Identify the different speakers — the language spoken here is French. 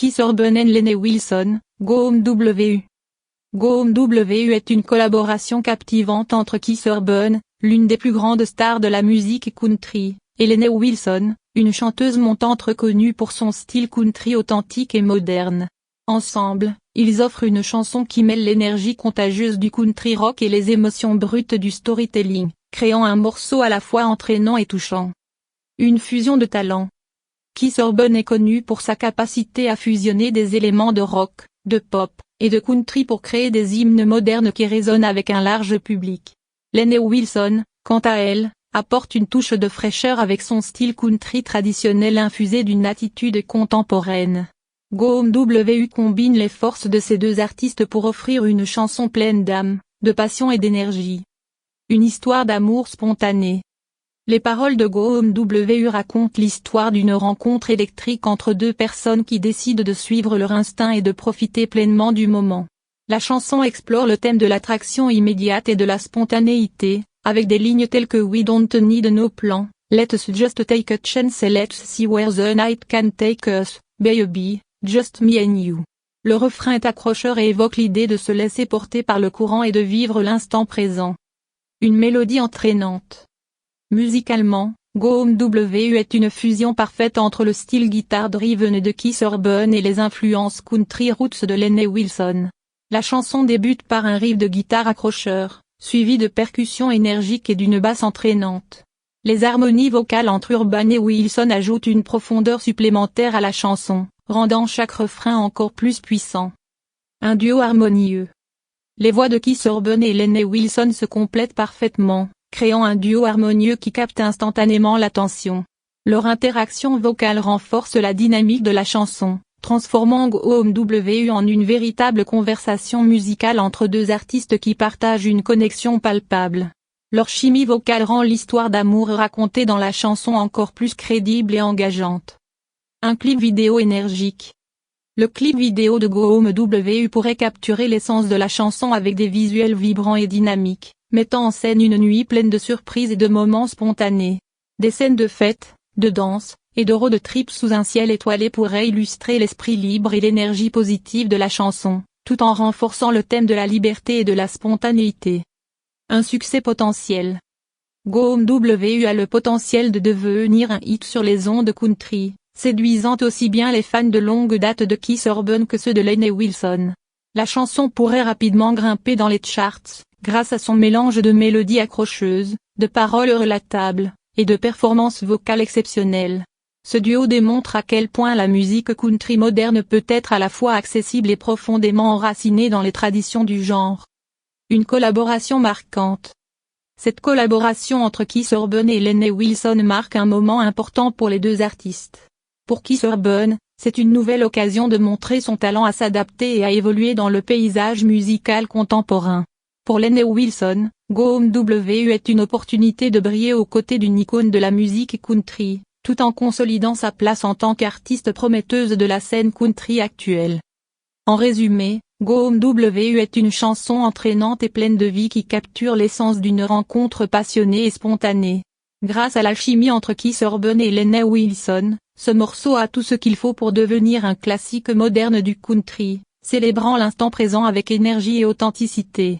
Speaker 1: Keith Urban et Lainey Wilson, Go Home W. Go Home W est une collaboration captivante entre Keith Urban, l'une des plus grandes stars de la musique country, et Lainey Wilson, une chanteuse montante reconnue pour son style country authentique et moderne. Ensemble, ils offrent une chanson qui mêle l'énergie contagieuse du country rock et les émotions brutes du storytelling, créant un morceau à la fois entraînant et touchant. Une fusion de talents. Keith Urban est connu pour sa capacité à fusionner des éléments de rock, de pop, et de country pour créer des hymnes modernes qui résonnent avec un large public. Lainey Wilson, quant à elle, apporte une touche de fraîcheur avec son style country traditionnel infusé d'une attitude contemporaine. Go Home W combine les forces de ces deux artistes pour offrir une chanson pleine d'âme, de passion et d'énergie. Une histoire d'amour spontanée. Les paroles de Go Home W racontent l'histoire d'une rencontre électrique entre deux personnes qui décident de suivre leur instinct et de profiter pleinement du moment. La chanson explore le thème de l'attraction immédiate et de la spontanéité, avec des lignes telles que We don't need no plan, let's just take a chance et let's see where the night can take us, baby, just me and you. Le refrain est accrocheur et évoque l'idée de se laisser porter par le courant et de vivre l'instant présent. Une mélodie entraînante. Musicalement, Go Home W est une fusion parfaite entre le style guitar-driven de Keith Urban et les influences country roots de Lainey Wilson. La chanson débute par un riff de guitare accrocheur, suivi de percussions énergiques et d'une basse entraînante. Les harmonies vocales entre Urban et Wilson ajoutent une profondeur supplémentaire à la chanson, rendant chaque refrain encore plus puissant. Un duo harmonieux. Les voix de Keith Urban et Lainey Wilson se complètent parfaitement, créant un duo harmonieux qui capte instantanément l'attention. Leur interaction vocale renforce la dynamique de la chanson, transformant Go Home W en une véritable conversation musicale entre deux artistes qui partagent une connexion palpable. Leur chimie vocale rend l'histoire d'amour racontée dans la chanson encore plus crédible et engageante. Un clip vidéo énergique. Le clip vidéo de Go Home W pourrait capturer l'essence de la chanson avec des visuels vibrants et dynamiques, mettant en scène une nuit pleine de surprises et de moments spontanés. Des scènes de fête, de danse, et de road trip sous un ciel étoilé pourraient illustrer l'esprit libre et l'énergie positive de la chanson, tout en renforçant le thème de la liberté et de la spontanéité. Un succès potentiel. Go Home W a le potentiel de devenir un hit sur les ondes country, séduisant aussi bien les fans de longue date de Keith Urban que ceux de Lainey Wilson. La chanson pourrait rapidement grimper dans les charts, grâce à son mélange de mélodies accrocheuses, de paroles relatables, et de performances vocales exceptionnelles. Ce duo démontre à quel point la musique country moderne peut être à la fois accessible et profondément enracinée dans les traditions du genre. Une collaboration marquante. Cette collaboration entre Keith Urban et Lainey Wilson marque un moment important pour les deux artistes. Pour Keith Urban, c'est une nouvelle occasion de montrer son talent à s'adapter et à évoluer dans le paysage musical contemporain. Pour Lainey Wilson, Go Home W est une opportunité de briller aux côtés d'une icône de la musique country, tout en consolidant sa place en tant qu'artiste prometteuse de la scène country actuelle. En résumé, Go Home W est une chanson entraînante et pleine de vie qui capture l'essence d'une rencontre passionnée et spontanée. Grâce à l'alchimie entre Keith Urban et Lainey Wilson, ce morceau a tout ce qu'il faut pour devenir un classique moderne du country, célébrant l'instant présent avec énergie et authenticité.